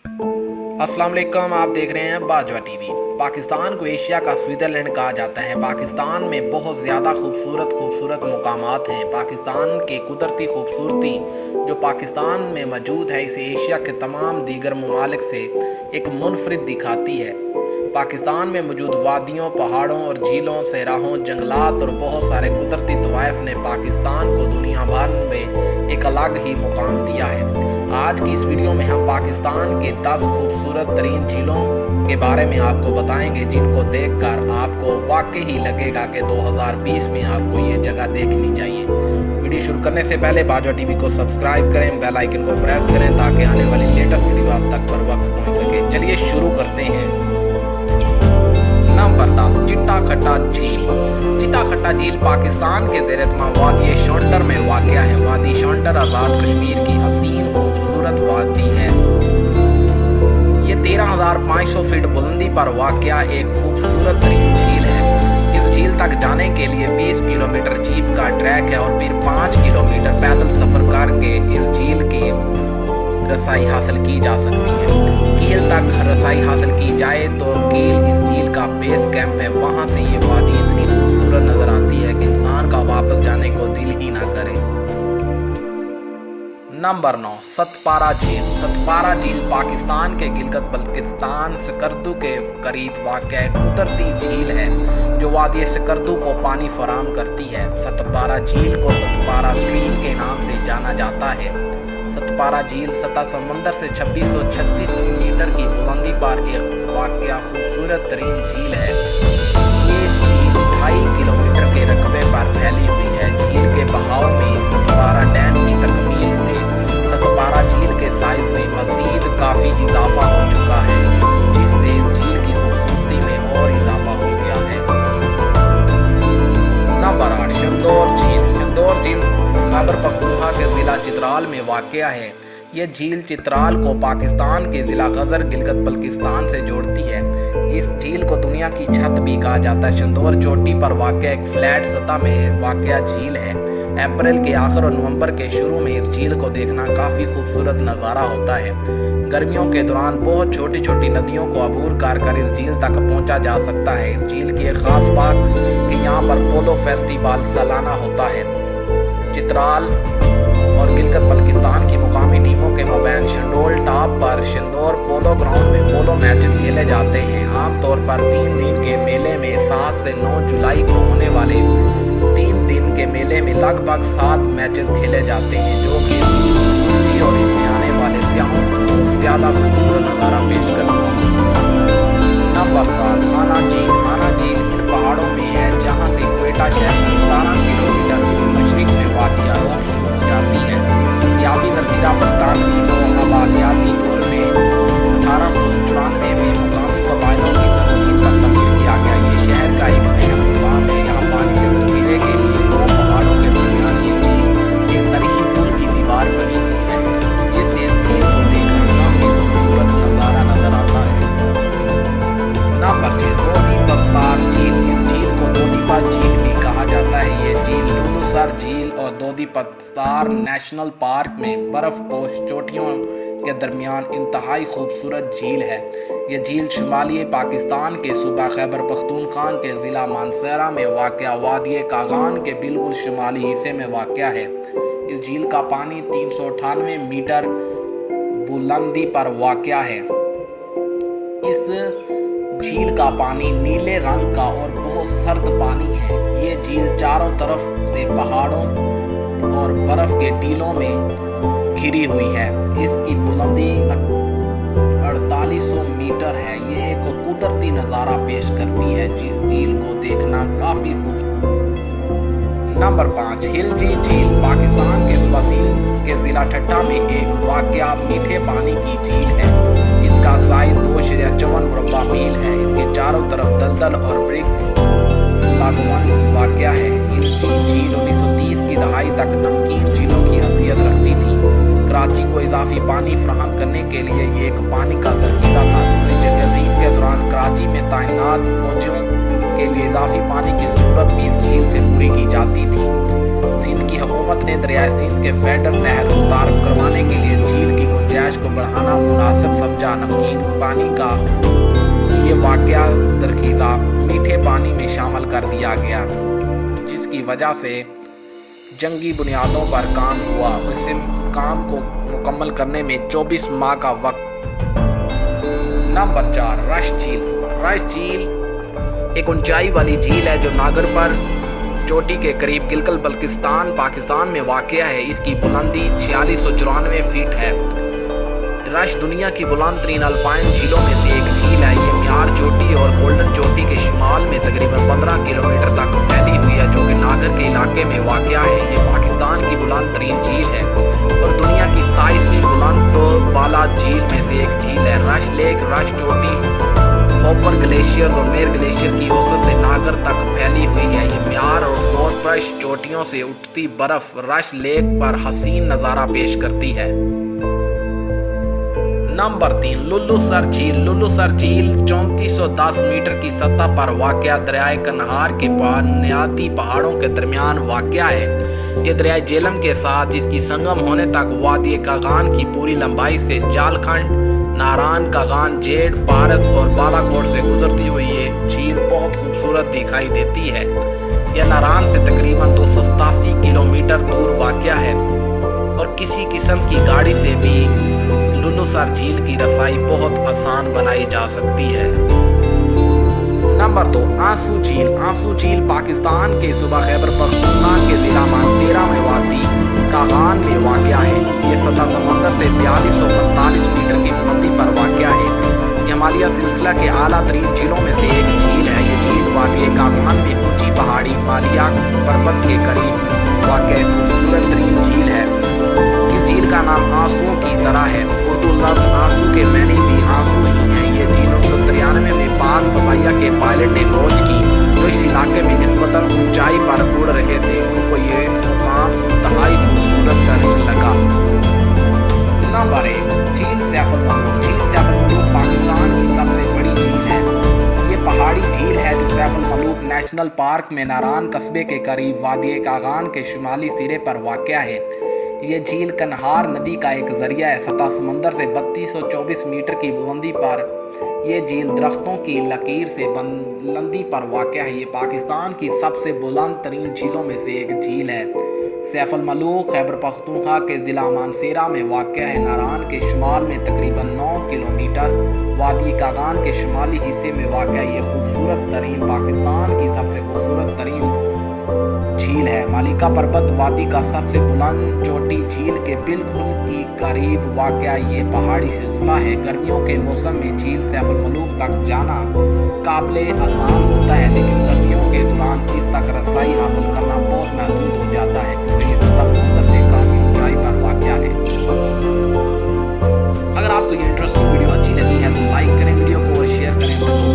अस्सलाम वालेकुम, आप देख रहे हैं बाजवा टीवी। पाकिस्तान को एशिया का स्विट्ज़रलैंड कहा जाता है। पाकिस्तान में बहुत ज़्यादा खूबसूरत मुकामात हैं। पाकिस्तान की कुदरती खूबसूरती जो पाकिस्तान में मौजूद है, इसे एशिया के तमाम दीगर ममालिक से एक मुनफरिद दिखाती है। पाकिस्तान में मौजूद वादियों, पहाड़ों और झीलों, सहराहों, जंगलात और बहुत सारे कुदरती तवाइफ ने पाकिस्तान को दुनिया भर में एक अलग ही मुकाम दिया है। आज की इस वीडियो में हम पाकिस्तान के 10 खूबसूरत तरीन झीलों के बारे में आपको बताएंगे, जिनको देखकर आपको वाकई ही लगेगा कि 2020 में आपको ये जगह देखनी चाहिए। वीडियो शुरू करने से पहले बाजवा टीवी को सब्सक्राइब करें, बेल आइकन को प्रेस करें ताकि आने वाली लेटेस्ट वीडियो आप तक पर वक्त पहुँच सके। चलिए शुरू करते हैं। नंबर 10, चिट्टा खट्टा झील। चिट्टा खट्टा झील पाकिस्तान के ज़ेर-ए-तमाम वादी शौंडर में वाक़या है। वादी शौंडर आज़ाद कश्मीर की हसीन खूबसूरत वादी है। ये 13,500 फीट बुलंदी पर वाक़या एक खूबसूरत तरीन झील है। इस झील तक जाने के लिए 20 किलोमीटर जीप का ट्रैक है और फिर 5 किलोमीटर पैदल सफ़र करके इस झील की रसाई हासिल की जा सकती है। कील तक रसाई हासिल की जाए तो कील इस झील का बेस कैंप है। वहाँ से ये वादी इतनी खूबसूरत नज़र आती है कि इंसान का वापस जाने को दिल ही ना करे। नंबर 9, सतपारा झील। सतपारा झील पाकिस्तान के गिलगित बल्तिस्तान सकर्दू के करीब वाक़या एक कुदरती झील है जो वादी सकर्दू को पानी फराहम करती है। सतपारा झील को सतपारा स्ट्रीम के नाम से जाना जाता है। सतपारा झील सतह समंदर से 2636 मीटर की बुलंदी पर एक वाक़या खूबसूरत तरीन झील है। ये झील 2.5 किलोमीटर के रकबे पर फैली हुई है। झील के बहाव में सतपारा डैम की तकमील से सतपारा झील के साइज में मज़ीद काफ़ी इजाफा हो चुका है, जिससे इस झील की खूबसूरती में और इजाफा हो गया है। नंबर 8, शंदोर झील। शंदोर झील खैबर पख्तूनख्वा के ज़िला चित्राल में वाक़या है। यह झील चित्राल को पाकिस्तान के ज़िला गजर गिलगित बल्तिस्तान से जोड़ती है। इस झील को दुनिया की छत भी कहा जाता है। शंदोर चोटी पर वाक़या एक फ्लैट सतह में वाक़या झील है। अप्रैल के आखिर और नवंबर के शुरू में इस झील को देखना काफ़ी खूबसूरत नज़ारा होता है। गर्मियों के दौरान बहुत छोटी छोटी नदियों को अबूर कर इस झील तक पहुंचा जा सकता है। इस झील की एक ख़ास बात कि यहाँ पर पोलो फेस्टिवल सालाना होता है। चित्राल और गिलगित बल्तिस्तान की मुकामी टीमों के मबैन शंडोल टॉप पर शंदोर पोलो ग्राउंड में पोलो मैचेस खेले जाते हैं। आमतौर पर 3 दिन के मेले में 7 से 9 जुलाई को होने वाले 3 दिन के मेले में लगभग 7 मैचेस खेले जाते हैं, जो कि खूबसूरती और इसमें आने वाले स्याहों को ज़्यादा खूबसूरत नज़ारा पेश करते हैं। नंबर 7, हाना झील। हाना झील इन पहाड़ों में है जहाँ से क्वेटा शहर से 17 किलोमीटर मशरिक में वाक़या रोड शुरू हो जाती है। याबी ज़ख़ीरा बरतानवी को आबादियाती दौर में 1894 में मुकामी कबाइलों की ज़मीन पर तब्दील किया गया। ये शहर का एक अहम मुकाम है। यहाँ पानी के ज़ख़ीरे के लिए 2 पहाड़ों के दरमियान ये झील एक तरीक़ी पुल की दीवार बनी हुई है, जिससे इस झील को देखना काफ़ी खूबसूरत नज़ारा नज़र आता है। नंबर 6, दोदीपस्तार झील। इस झील को दोदीपा झील भी कहा जाता है। ये झील लुलुसर झील और दोदीपस्तार नेशनल पार्क में बर्फपोश चोटियों के दरमियान इंतहाई खूबसूरत झील है। यह झील शुमाली पाकिस्तान के सूबा खैबर पख्तूनख्वा के ज़िला मानसरा में वाक़या वादी कागान के बिल्कुल शुमाली हिस्से में वाक़या है। इस झील का पानी 398 मीटर बुलंदी पर वाक़या है। इस झील का पानी नीले रंग का और बहुत सर्द पानी है। ये झील चारों तरफ से पहाड़ों और बर्फ के टीलों में घिरी हुई है। इसकी बुलंदी 4800 मीटर है। ये एक कुदरती नज़ारा पेश करती है, जिस झील को देखना काफ़ी खूबसूरत। नंबर 5, हिलजी झील। पाकिस्तान के सूबा सिंध के ज़िला ठट्टा में एक वाक़या मीठे पानी की झील है। इसका साइज 2.54 मुरब्बा मील है। इसके चारों तरफ दलदल और ब्रिक लागुमंस वाक़या है। हिलजी झील 1930 की दहाई तक नमकीन झीलों की हैसियत रखती थी। कराची को इजाफी पानी फराहम करने के लिए ये एक पानी का ज़ख़ीरा था। दूसरी जंग अज़ीम के दौरान कराची में तैनात फौजियों के लिए इजाफी पानी की ज़रूरत भी इस झील से पूरी की जाती थी। सिंध की हुकूमत ने दरियाए सिंध के फेडर नहर मुतारफ करवाने के लिए झील की गुंजाइश को बढ़ाना मुनासिब समझा। नमकीन पानी का ये वाकया जरखीज़ा मीठे पानी में शामिल कर दिया गया, जिसकी वजह से जंगी बुनियादों पर काम हुआ। इस काम को मुकम्मल करने में 24 माह का वक्त। नंबर 4, रश झील। रश झील एक ऊंचाई वाली झील है जो नागर पर चोटी के करीब गिलगित बल्तिस्तान पाकिस्तान में वाक़या है। इसकी बुलंदी 4694 फीट है। रश दुनिया की बुलंद तरीन अल्पाइन झीलों में से एक झील है। ये म्यार चोटी और गोल्डन चोटी के शुमाल में तकरीबन 15 किलोमीटर तक फैली हुई है, जो कि नागर के इलाके में वाक़या है। ये पाकिस्तान की बुलंद तरीन झील है और दुनिया की 27वीं बुलंद तो बाला झील में से एक झील है। रश लेक, रश चोटी, होपर ग्लेशियर और मेर ग्लेशियर की औसत से नागर तक फैली हुई है। ये म्यार और फोरप्रश चोटियों से उठती बर्फ रश लेक पर हसीन नज़ारा पेश करती है। नंबर 3, लुल्लूसर झील। लुल्लूसर झील 3410 मीटर की सतह पर वाक़या दरियाए कन्हार के बुनियादी पहाड़ों के दरमियान वाक़या है। ये दरियाए झेलम के साथ जिसकी संगम होने तक वादी कागान की पूरी लंबाई से जालखंड, नारायण कागान, जेड, पारस और बालाकोट से गुजरती हुई ये झील बहुत खूबसूरत दिखाई देती है। यह नारायण से तकरीबन 287 किलोमीटर दूर वाक़या है और किसी किस्म की गाड़ी से भी लुल्लूसर झील की रसाई बहुत आसान बनाई जा सकती है। नंबर 2, आंसू झील। आंसू झील पाकिस्तान के सूबा खैबर पख्तूनख्वा के जिला मानसेरा में वादी कागान में वाक़या है। ये सतह समंदर से 4345 मीटर की बुलंदी पर वाक़या है। ये हिमालय सिलसिला के आला तरीन झीलों में से एक झील है। ये झील वादी कागान में ऊंची पहाड़ी हिमालय पर्वत के करीब वाक़या खूबसूरत तरीन झील है। इस झील का नाम आंसुओं की तरह है। उर्दू लफ्ज़ आंसू के मैनी भी आंसू ही हैं। ये झील 1993 में पाक फ़ज़ाइया के पायलट ने खोज की जो इस इलाके में निस्बतन ऊंचाई पर उड़ रहे थे। उनको ये मुकाम इंतहाई खूबसूरत तरीन लगा। नंबर 1, झील सैफ अल मलूक। झील सैफ अल मलूक पाकिस्तान की सबसे बड़ी झील है। ये पहाड़ी झील है जो सैफ अल मलूक नेशनल पार्क में नारायण कस्बे के करीब वादी कागान के शुमाली सिरे पर वाक़या है। ये झील कन्हार नदी का एक ज़रिया है। सतह समंदर से 3224 मीटर की बुलंदी पर यह झील दरख्तों की लकीर से बुलंदी पर वाक़या है। ये पाकिस्तान की सबसे बुलंद तरीन झीलों में से एक झील है। सैफ अल मलूक खैबर पख्तूनख्वा के ज़िला मानसेरा में वाक़या है। नारायण के शुमाल में तकरीबन 9 किलोमीटर वादी कागान के शुमाली हिस्से में वाक़या ये खूबसूरत तरीन पाकिस्तान की सबसे खूबसूरत तरीन झील है। मालिका पर्वत वादी का सबसे बुलंद चोटी झील के बिल्कुल की करीब वाक़या ये पहाड़ी सिलसिला है। गर्मियों के मौसम में झील सैफ अल मलूक तक जाना काबिले आसान होता है, लेकिन सर्दियों के दौरान इस तक रसाई हासिल करना बहुत महदूद हो जाता है क्योंकि ये समुद्र से काफ़ी ऊंचाई पर वाक़या है। अगर आपको ये इंटरेस्टिंग वीडियो अच्छी लगी है तो लाइक करें वीडियो को और शेयर करें।